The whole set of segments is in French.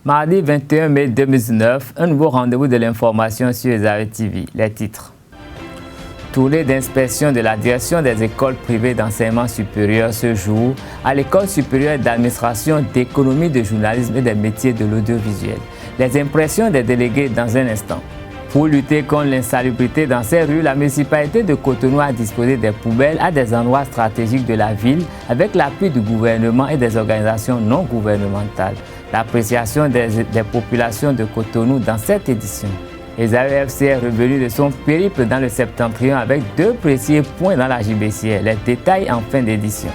Mardi 21 mai 2019, un nouveau rendez-vous de l'information sur Esaü TV. Les titres. Tournée d'inspection de la direction des écoles privées d'enseignement supérieur ce jour à l'École supérieure d'administration, d'économie, de journalisme et des métiers de l'audiovisuel. Les impressions des délégués dans un instant. Pour lutter contre l'insalubrité dans ces rues, la municipalité de Cotonou a disposé des poubelles à des endroits stratégiques de la ville avec l'appui du gouvernement et des organisations non gouvernementales. L'appréciation des populations de Cotonou dans cette édition. Esaü FC est revenu de son périple dans le septentrion avec 2 précieux points dans la JBCR. Les détails en fin d'édition.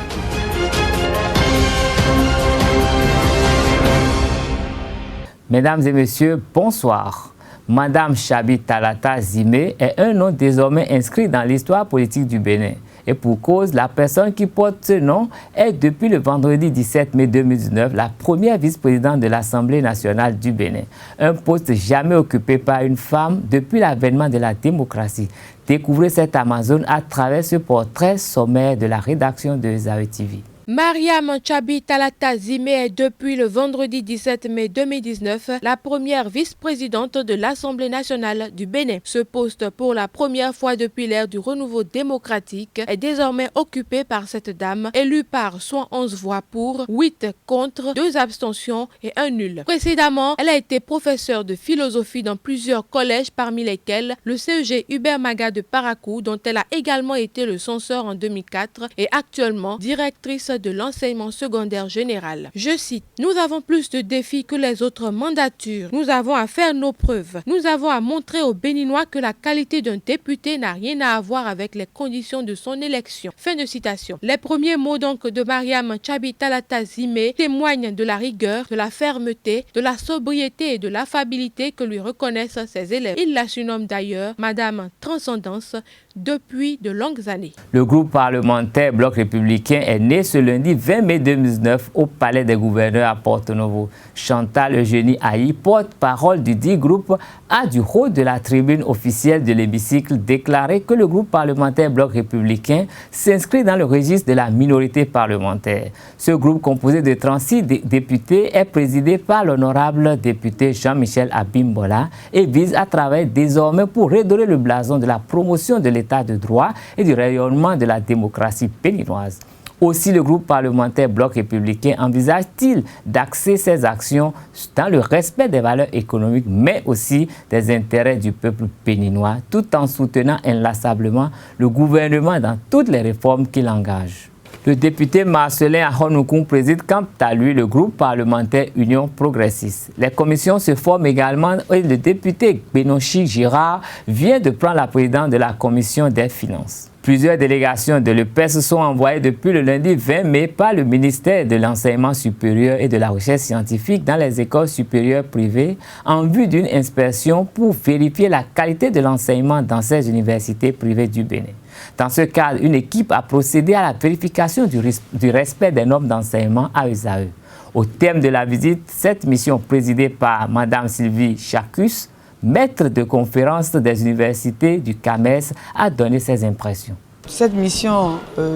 Mesdames et messieurs, bonsoir. Madame Chabi Talata Zimé est un nom désormais inscrit dans l'histoire politique du Bénin. Et pour cause, la personne qui porte ce nom est depuis le vendredi 17 mai 2019 la première vice-présidente de l'Assemblée nationale du Bénin. Un poste jamais occupé par une femme depuis l'avènement de la démocratie. Découvrez cette Amazone à travers ce portrait sommaire de la rédaction de Esaü TV. Mariam Chabi Talata Zimé est depuis le vendredi 17 mai 2019 la première vice-présidente de l'Assemblée nationale du Bénin. Ce poste, pour la première fois depuis l'ère du renouveau démocratique, est désormais occupé par cette dame, élue par 111 voix pour, 8 contre, 2 abstentions et 1 nul. Précédemment, elle a été professeure de philosophie dans plusieurs collèges, parmi lesquels le CEG Hubert Maga de Parakou, dont elle a également été le censeur en 2004, et actuellement directrice de l'enseignement secondaire général. Je cite, « Nous avons plus de défis que les autres mandatures. Nous avons à faire nos preuves. Nous avons à montrer aux Béninois que la qualité d'un député n'a rien à voir avec les conditions de son élection. » Fin de citation. Les premiers mots donc de Mariam Chabi Talata Zimé témoignent de la rigueur, de la fermeté, de la sobriété et de l'affabilité que lui reconnaissent ses élèves. Il la surnomme d'ailleurs Madame Transcendance depuis de longues années. Le groupe parlementaire Bloc républicain est né ce lundi 20 mai 2019 au Palais des gouverneurs à Porto-Novo. Chantal Eugénie Aïe, porte-parole du dit groupe, a du haut de la tribune officielle de l'hémicycle déclaré que le groupe parlementaire Bloc républicain s'inscrit dans le registre de la minorité parlementaire. Ce groupe composé de 36 députés est présidé par l'honorable député Jean-Michel Abimbola et vise à travailler désormais pour redorer le blason de la promotion de l'état de droit et du rayonnement de la démocratie béninoise. Aussi, le groupe parlementaire Bloc républicain envisage-t-il d'axer ses actions dans le respect des valeurs économiques, mais aussi des intérêts du peuple béninois, tout en soutenant inlassablement le gouvernement dans toutes les réformes qu'il engage. Le député Marcelin Ahonoukoum préside quant à lui le groupe parlementaire Union progressiste. Les commissions se forment également et le député Benochi Girard vient de prendre la présidence de la commission des finances. Plusieurs délégations de l'EPES sont envoyées depuis le lundi 20 mai par le ministère de l'Enseignement supérieur et de la Recherche scientifique dans les écoles supérieures privées en vue d'une inspection pour vérifier la qualité de l'enseignement dans ces universités privées du Bénin. Dans ce cadre, une équipe a procédé à la vérification du respect des normes d'enseignement à Esaü. Au terme de la visite, cette mission présidée par Mme Sylvie Chacus, maître de conférence des universités du CAMES, a donné ses impressions. Cette mission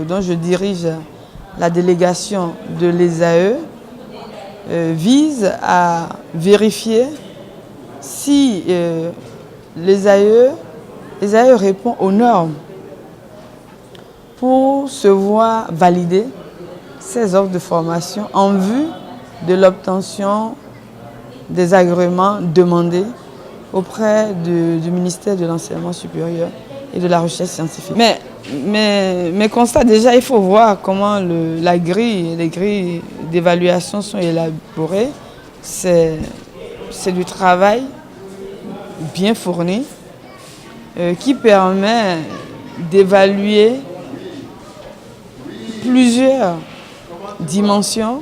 dont je dirige la délégation de l'ESAE vise à vérifier si l'ESAE répond aux normes pour se voir valider ses offres de formation en vue de l'obtention des agréments demandés auprès du ministère de l'Enseignement supérieur et de la Recherche scientifique. Mais constat, déjà, il faut voir comment les grilles d'évaluation sont élaborées. C'est du travail bien fourni qui permet d'évaluer plusieurs dimensions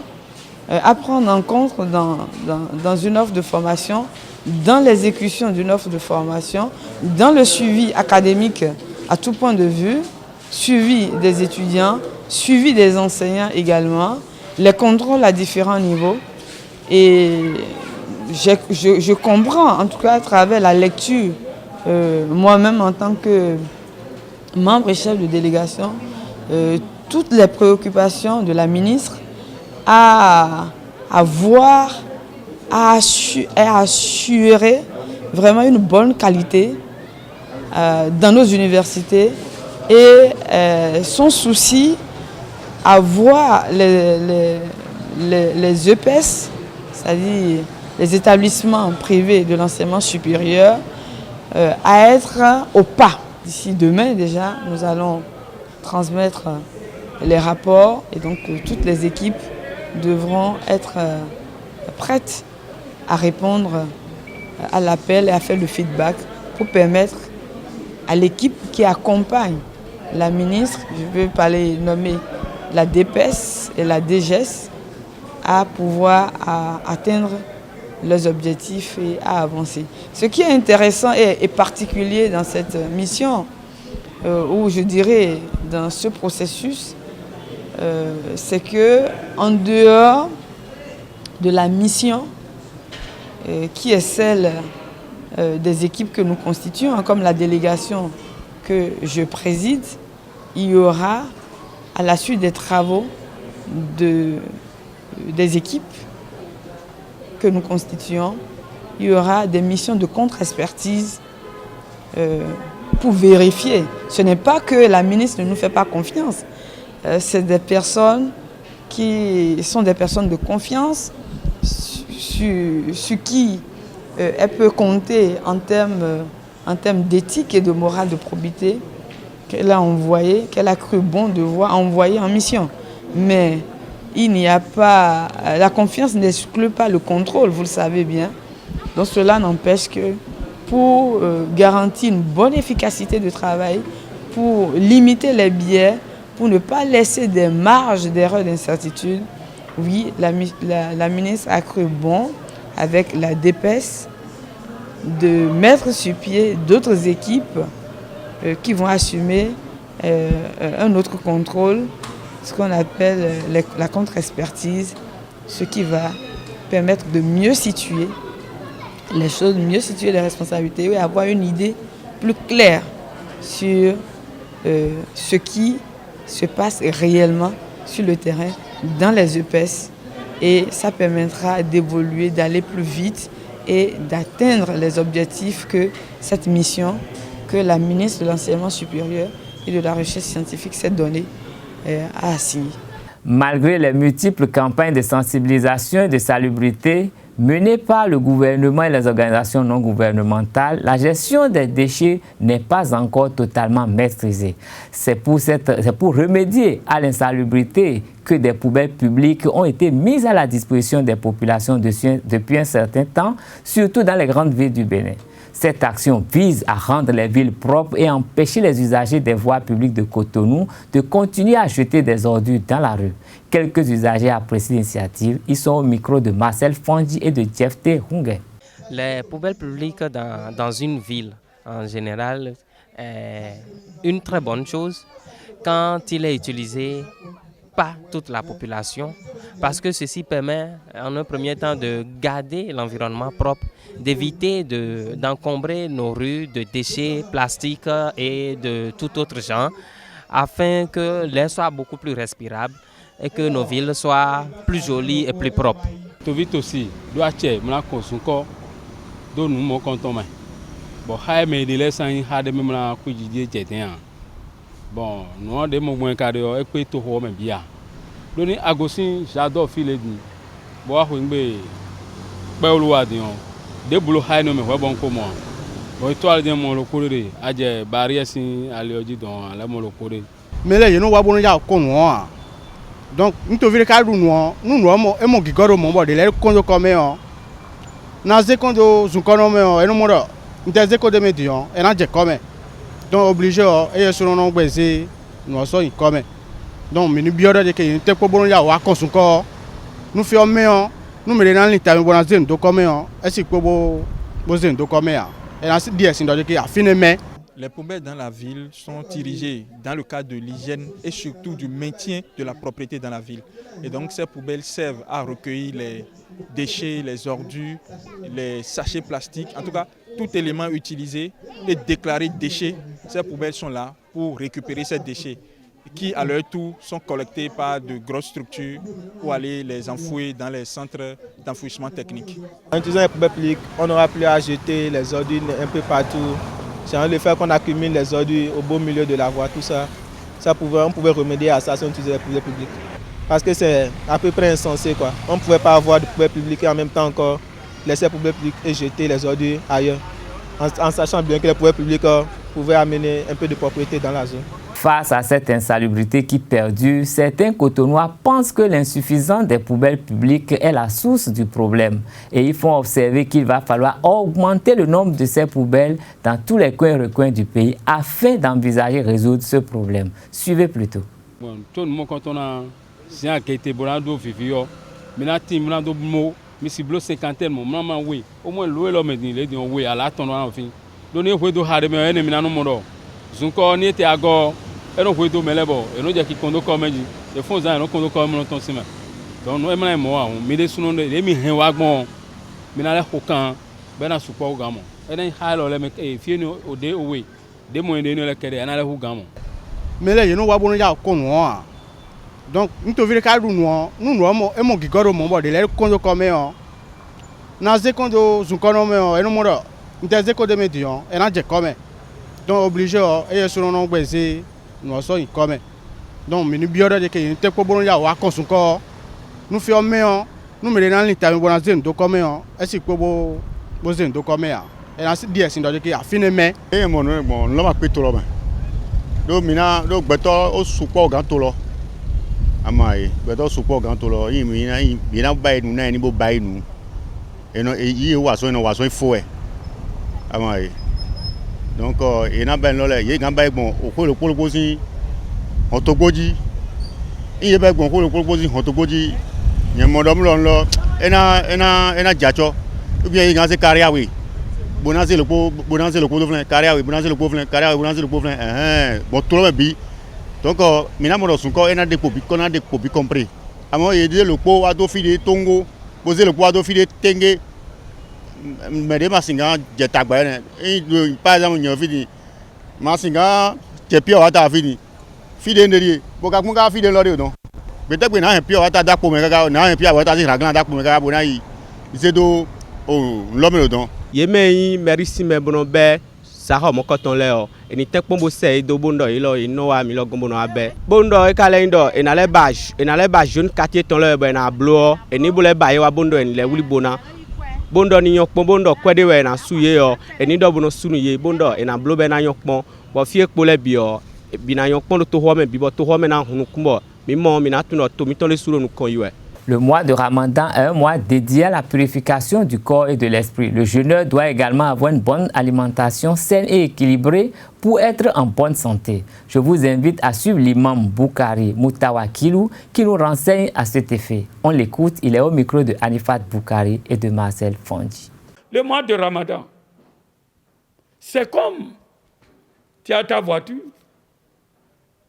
à prendre en compte dans une offre de formation, dans l'exécution d'une offre de formation, dans le suivi académique à tout point de vue, suivi des étudiants, suivi des enseignants également, les contrôles à différents niveaux. Et je comprends, en tout cas à travers la lecture, moi-même en tant que membre et chef de délégation, toutes les préoccupations de la ministre à voir a assuré vraiment une bonne qualité dans nos universités et son souci à voir les EPS, c'est-à-dire les établissements privés de l'enseignement supérieur, à être au pas. D'ici demain déjà, nous allons transmettre les rapports et donc toutes les équipes devront être prêtes à répondre à l'appel et à faire le feedback pour permettre à l'équipe qui accompagne la ministre, je vais nommer la DPS et la DGES, à pouvoir atteindre leurs objectifs et à avancer. Ce qui est intéressant et particulier dans cette mission, ou je dirais dans ce processus, c'est que en dehors de la mission qui est celle des équipes que nous constituons, comme la délégation que je préside, il y aura à la suite des travaux des équipes que nous constituons, il y aura des missions de contre-expertise pour vérifier. Ce n'est pas que la ministre ne nous fait pas confiance, c'est des personnes qui sont des personnes de confiance sur qui elle peut compter en termes d'éthique et de morale de probité qu'elle a envoyé, qu'elle a cru bon de voir envoyer en mission. Mais il n'y a pas, la confiance n'exclut pas le contrôle, vous le savez bien. Donc cela n'empêche que pour garantir une bonne efficacité de travail, pour limiter les biais, pour ne pas laisser des marges d'erreur d'incertitude, oui, la ministre a cru bon, avec la DPS, de mettre sur pied d'autres équipes qui vont assumer un autre contrôle, ce qu'on appelle la contre-expertise, ce qui va permettre de mieux situer les choses, mieux situer les responsabilités et avoir une idée plus claire sur ce qui se passe réellement sur le terrain dans les EPS, et ça permettra d'évoluer, d'aller plus vite et d'atteindre les objectifs que cette mission, que la ministre de l'Enseignement supérieur et de la Recherche scientifique s'est donnée à assigner. Malgré les multiples campagnes de sensibilisation et de salubrité menées par le gouvernement et les organisations non gouvernementales, la gestion des déchets n'est pas encore totalement maîtrisée. C'est pour remédier à l'insalubrité que des poubelles publiques ont été mises à la disposition des populations depuis un certain temps, surtout dans les grandes villes du Bénin. Cette action vise à rendre les villes propres et empêcher les usagers des voies publiques de Cotonou de continuer à jeter des ordures dans la rue. Quelques usagers apprécient l'initiative. Ils sont au micro de Marcel Fondji et de Jefté Hungé. Les poubelles publiques dans une ville, en général, est une très bonne chose quand il est utilisé par toute la population, parce que ceci permet en un premier temps de garder l'environnement propre, d'éviter d'encombrer nos rues de déchets plastiques et de tout autre genre, afin que l'air soit beaucoup plus respirable et que nos villes soient plus jolies et plus propres. Vite aussi, doit être mon consommation, dont nous me comptons. Bon, mais il est sans de même la cuisine jetée. Bon, nous avons des moments carrés et puis tout le monde bien. Donc, Agostin, j'adore filer du bois où il est pas au loin des boulots high no me bon comment. Bon, toi, les gens le courir, à des barrières si à l'éogie dans la molo courir. Mais là, il y a un wabon ya comme moi. Donc, nous te verrons qu'à nous avons un mot qui corrompt mon bord de l'air qu'on comme on. Nous avons et nous morons. Nous avons des médias et nous avons donc obligé et sur nos baisers nous sommes comme donc nous biora de que nous te bon ya wa consuko nous faisons meilleur nous me dans l'état nous bon zone do comme est ce que bo zone do comme et ainsi dire c'est donc que a fini. Les poubelles dans la ville sont dirigées dans le cadre de l'hygiène et surtout du maintien de la propriété dans la ville. Et donc ces poubelles servent à recueillir les déchets, les ordures, les sachets plastiques, en tout cas tout élément utilisé et déclaré déchet. Ces poubelles sont là pour récupérer ces déchets qui à leur tour sont collectées par de grosses structures pour aller les enfouir dans les centres d'enfouissement technique. En utilisant les poubelles publiques, on n'aura plus à jeter les ordures un peu partout. C'est le fait qu'on accumule les ordures au beau milieu de la voie, tout ça. On pouvait remédier à ça si on utilisait les poubelles publiques. Parce que c'est à peu près insensé, quoi. On ne pouvait pas avoir de poubelles publiques et en même temps encore laisser les poubelles publiques et jeter les ordures ailleurs. En sachant bien que les poubelles publiques pouvaient amener un peu de propriété dans la zone. Face à cette insalubrité qui perdure, certains Cotonois pensent que l'insuffisance des poubelles publiques est la source du problème. Et ils font observer qu'il va falloir augmenter le nombre de ces poubelles dans tous les coins et recoins du pays afin d'envisager résoudre ce problème. Suivez plutôt. Bon, tout le monde, quand on a un été bonado, vivio, maintenant, team, bonado, mo, mais si blo cinquantaine, mon maman, oui, au moins, l'eau, l'homme, il dit, oui, à la tonne, on a fini. Donnez, vous de harder, mais on est maintenant, mon Zunko, on était à go. Et donc, vous mais bon, et nous, il y a qui conduit comme dit, les fonds, ils conduit comme longtemps, c'est donc, nous, on met des sous-noms, les mi-wagons, mais dans les hokans, ben, à support au gamin. Et dans les halles, les mecs, et finis au dé, oui, des moyens de nous, les cadets, et dans les hokans. Mais là, il y a un wabon ya konwa. Donc, nous te vire kadou noa, nous noa et mon gigoro mon bord de l'air kondo comme on. Naze kondo zunkono me on, et nous moro. Nous te zeko de médion, et n'a comme. Donc, obligé, et sur nos baisers. Nous sommes comme donc nous biodé que nous te bon ya wa konsuko nous fait meilleur nous me dans l'état bon azin do comme est ce que bo zin do comme ya et ainsi dire sin do que a fini mais e mon lo ma pe to lo ba do mina do gbeto o supo gan to lo amai gbeto supo gan to lo yin mina ba inu na ni bo ba inu e no yi wa so fo e amai donc il y a ben lolé il y a ben bon au le posi on to goji il y a ben bon au le posi on to goji il y a modom lo ena jacho ou bien il y a se carrière oui bonanze le ko flen carrière oui bonanze le ko flen carrière oui bonanze le ko flen bon tout le bi donc mina mo sun ko ena de popi ko na de popi compris amo il dit le ko wa do fide tongo poser le ko wa do fide tenge mais des masinga jetagba ne par exemple nyo fidi masinga chepio ata fidi fide nderi boka kunga fide lori don peut-être que na pio ata dapo me gaga na pio ata si raglan dapo me gaga bona yi isedo o lomelo don yeme merci me bono be sa ho mo koton le o eni te pombo se do bondo ilo ino wa mi lo gombo no abe bondo e kale ndo enale ba jeune quartier ton le be na blo eni bole ba ye wa bondo en le wuli bona bondo ni yokpon bondo kwede we na suye yo eni do bono sunu ye bondo e na blobe na yokpon bo fie kpole bi yo bi na yokpon to ho me bi bo to ho me na hunu kumbo mi mo mi na tuno to mi ton le suro nu kon ywe. Le mois de Ramadan est un mois dédié à la purification du corps et de l'esprit. Le jeûneur doit également avoir une bonne alimentation saine et équilibrée pour être en bonne santé. Je vous invite à suivre l'imam Boukari Moutawakilou qui nous renseigne à cet effet. On l'écoute, il est au micro de Anifat Boukari et de Marcel Fondi. Le mois de Ramadan, c'est comme tu as ta voiture.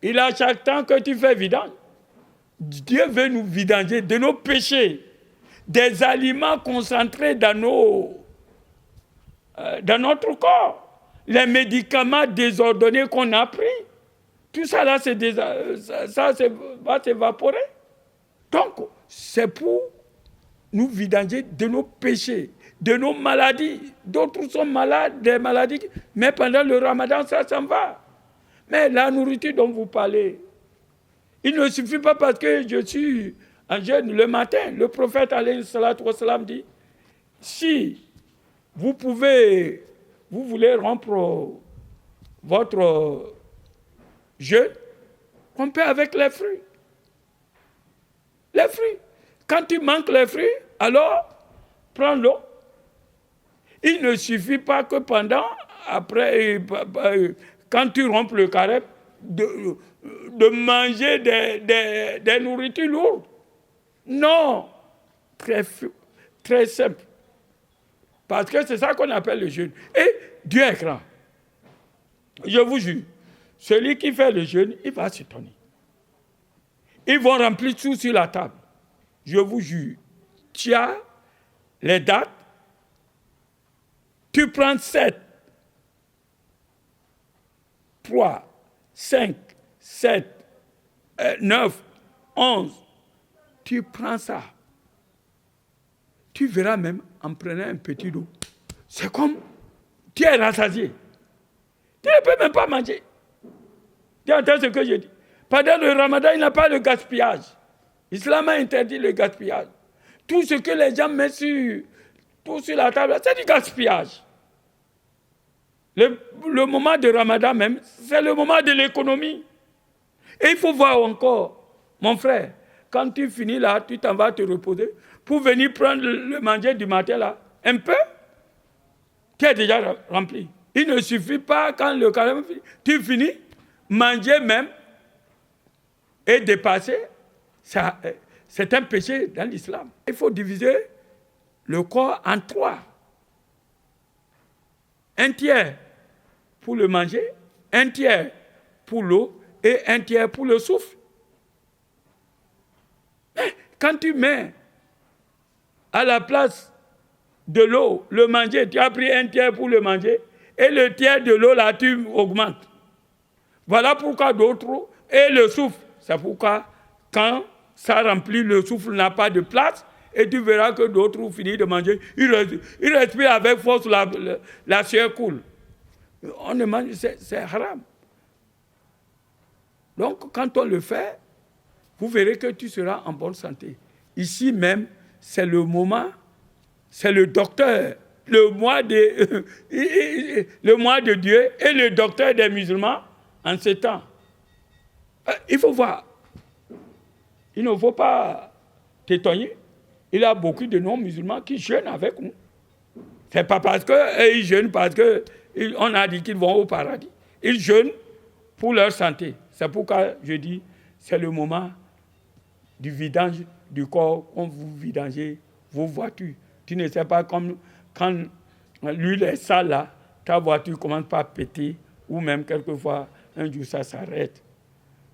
Il a chaque temps que tu fais vidange. Dieu veut nous vidanger de nos péchés, des aliments concentrés dans notre corps, les médicaments désordonnés qu'on a pris. Tout ça là, va s'évaporer. Donc, c'est pour nous vidanger de nos péchés, de nos maladies. D'autres sont malades, des maladies, mais pendant le Ramadan, ça s'en va. Mais la nourriture dont vous parlez, il ne suffit pas parce que je suis en jeûne le matin. Le prophète alayhi salatu wa salam dit, si vous voulez rompre votre jeûne, rompez avec les fruits. Les fruits. Quand tu manques les fruits, alors prends l'eau. Il ne suffit pas que après, quand tu rompes le carême, de manger des nourritures lourdes. Non, très simple. Parce que c'est ça qu'on appelle le jeûne. Et Dieu est grand. Je vous jure, celui qui fait le jeûne, il va s'étonner. Ils vont remplir tout sur la table. Je vous jure, tu as les dates, tu prends 7, 3, 5, 7, 9, 11, tu prends ça. Tu verras même en prenant un petit dos. C'est comme tu es rassasié. Tu ne peux même pas manger. Tu entends ce que je dis? Pendant le ramadan, il n'y a pas de gaspillage. L'islam a interdit le gaspillage. Tout ce que les gens mettent sur la table, c'est du gaspillage. Le moment de ramadan même, c'est le moment de l'économie. Et il faut voir encore, mon frère, quand tu finis là, tu t'en vas te reposer pour venir prendre le manger du matin là, un peu, tu es déjà rempli. Il ne suffit pas quand le carême finit, tu finis, manger même et dépasser, ça, c'est un péché dans l'islam. Il faut diviser le corps en 3. Un tiers pour le manger, un tiers pour l'eau et un tiers pour le souffle. Mais quand tu mets à la place de l'eau, le manger, tu as pris un tiers pour le manger et le tiers de l'eau, là, tu augmentes. Voilà pourquoi d'autres, et le souffle, c'est pourquoi quand ça remplit, le souffle n'a pas de place, et tu verras que d'autres ont fini de manger, ils respirent avec force, la sueur coule. On ne mange, c'est haram. Donc, quand on le fait, vous verrez que tu seras en bonne santé. Ici même, c'est le moment, c'est le docteur, le mois de Dieu et le docteur des musulmans en ces temps. Il faut voir. Il ne faut pas t'étonner. Il y a beaucoup de non-musulmans qui jeûnent avec nous. Ce n'est pas parce qu'ils jeûnent parce qu'on a dit qu'ils vont au paradis. Ils jeûnent pour leur santé. C'est pourquoi je dis, c'est le moment du vidange du corps, quand vous vidangez vos voitures. Tu ne sais pas comme quand l'huile est sale là, ta voiture commence par péter, ou même quelquefois, un jour ça s'arrête.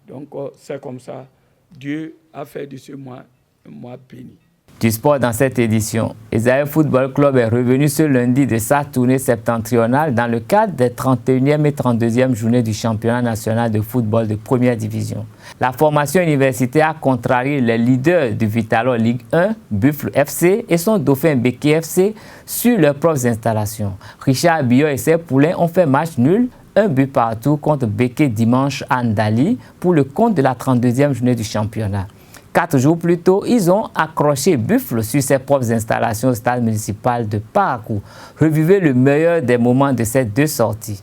Donc c'est comme ça. Dieu a fait de ce mois un mois béni. Du sport dans cette édition, Esaïe Football Club est revenu ce lundi de sa tournée septentrionale dans le cadre des 31e et 32e journées du championnat national de football de première division. La formation universitaire a contrarié les leaders du Vitalon Ligue 1, Buffle FC et son dauphin Béké FC sur leurs propres installations. Richard Billot et ses poulains ont fait match nul, 1 but partout contre Béké dimanche à Ndali pour le compte de la 32e journée du championnat. 4 jours plus tôt, ils ont accroché Buffle sur ses propres installations au stade municipal de Parakou. Revivez le meilleur des moments de ces 2 sorties.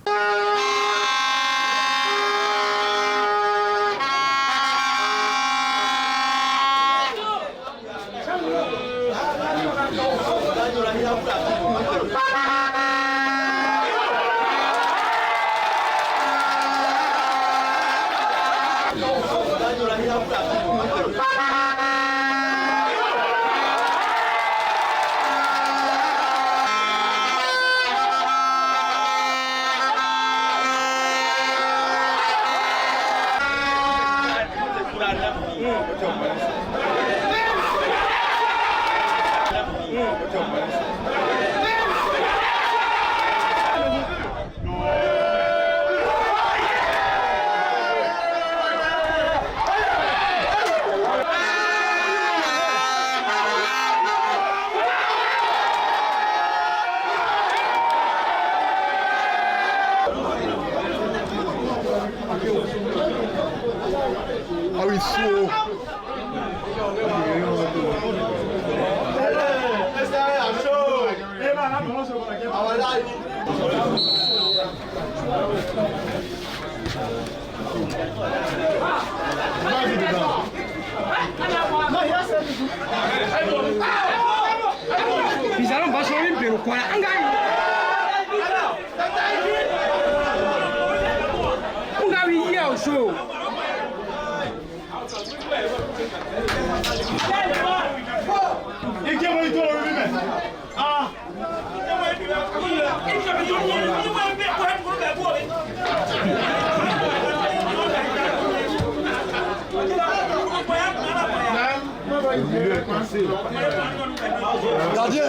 Gardien!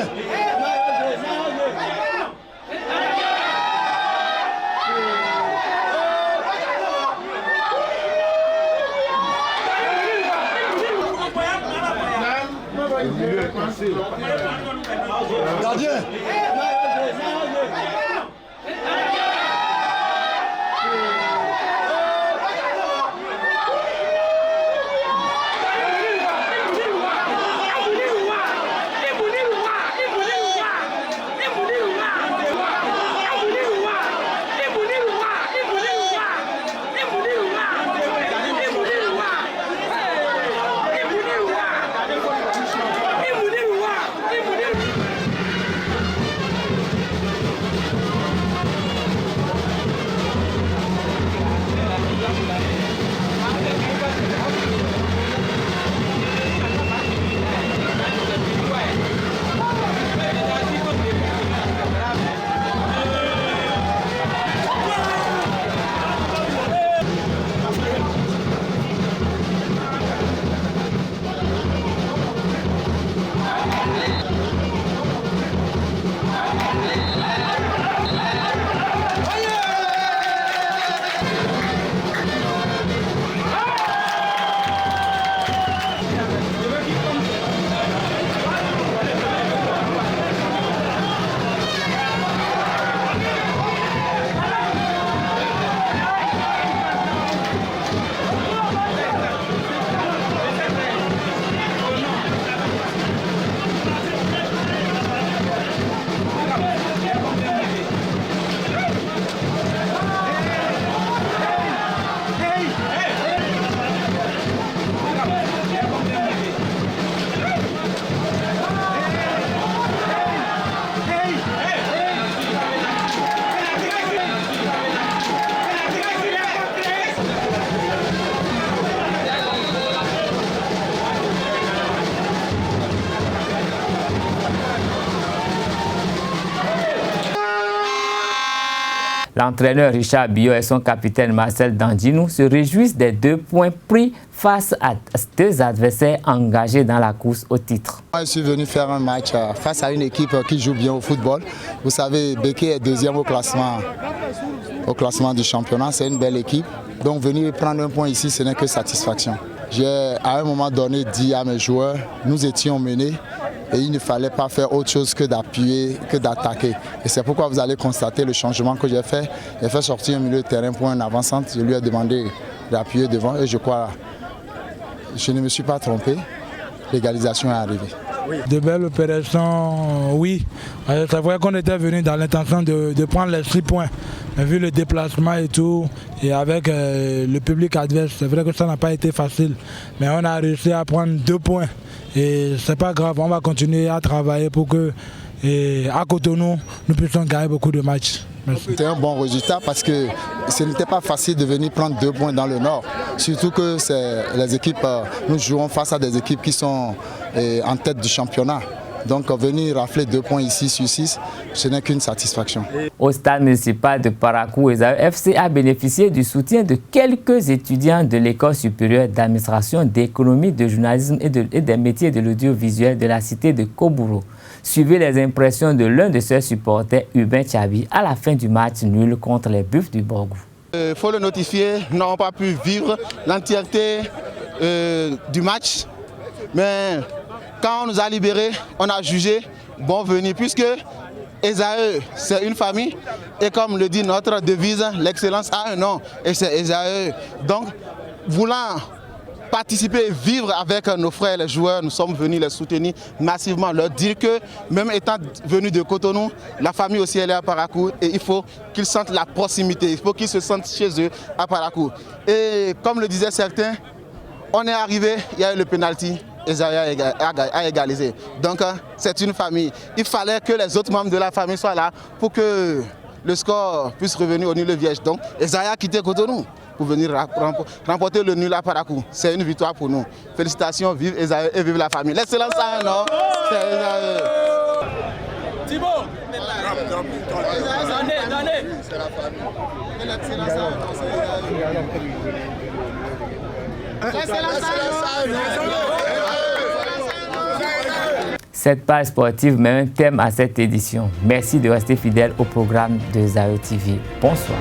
L'entraîneur Richard Bio et son capitaine Marcel Dandinou se réjouissent des 2 points pris face à 2 adversaires engagés dans la course au titre. Je suis venu faire un match face à une équipe qui joue bien au football. Vous savez, Béké est 2e au classement du championnat, c'est une belle équipe. Donc venir prendre un point ici, ce n'est que satisfaction. J'ai à un moment donné dit à mes joueurs, nous étions menés. Et il ne fallait pas faire autre chose que d'appuyer, que d'attaquer. Et c'est pourquoi vous allez constater le changement que j'ai fait. J'ai fait sortir un milieu de terrain pour un avant-centre. Je lui ai demandé d'appuyer devant et je crois, je ne me suis pas trompé. L'égalisation est arrivée. De belles opérations, oui. C'est vrai qu'on était venu dans l'intention de prendre les 6 points. Mais vu le déplacement et tout, et avec le public adverse, c'est vrai que ça n'a pas été facile. Mais on a réussi à prendre 2 points. Et c'est pas grave, on va continuer à travailler pour que, à Cotonou, nous puissions gagner beaucoup de matchs. C'était un bon résultat parce que ce n'était pas facile de venir prendre 2 points dans le Nord. Surtout que les équipes, nous jouons face à des équipes qui sont en tête du championnat. Donc venir rafler 2 points ici sur 6, ce n'est qu'une satisfaction. Au stade municipal de Parakou, Esaü FC a bénéficié du soutien de quelques étudiants de l'école supérieure d'administration, d'économie, de journalisme et des métiers de l'audiovisuel de la cité de Koburo. Suivez les impressions de l'un de ses supporters, Hubin Tchabi, à la fin du match nul contre les Buffs du Borgou. Il faut le notifier, nous n'avons pas pu vivre l'entièreté du match, mais quand on nous a libérés, on a jugé bon venir, puisque Esaü, c'est une famille, et comme le dit notre devise, l'excellence a un nom, et c'est Esaü. Donc, voulant participer et vivre avec nos frères les joueurs, nous sommes venus les soutenir massivement, leur dire que même étant venus de Cotonou, la famille aussi elle est à Parakou et il faut qu'ils sentent la proximité, il faut qu'ils se sentent chez eux à Parakou. Et comme le disaient certains, on est arrivé, il y a eu le penalty. Esaü a égalisé. Donc c'est une famille. Il fallait que les autres membres de la famille soient là pour que le score puisse revenir au nul Viège. Donc Esaü a quitté Cotonou pour venir remporter le nul à Parakou. C'est une victoire pour nous. Félicitations, vive Esaü et vive la famille. L'excellence a un nom, c'est Esaü. Thibaut, c'est la famille. Et l'excellence a un nom, c'est Esaü. Cette page sportive met un thème à cette édition. Merci de rester fidèle au programme de Esaü TV. Bonsoir.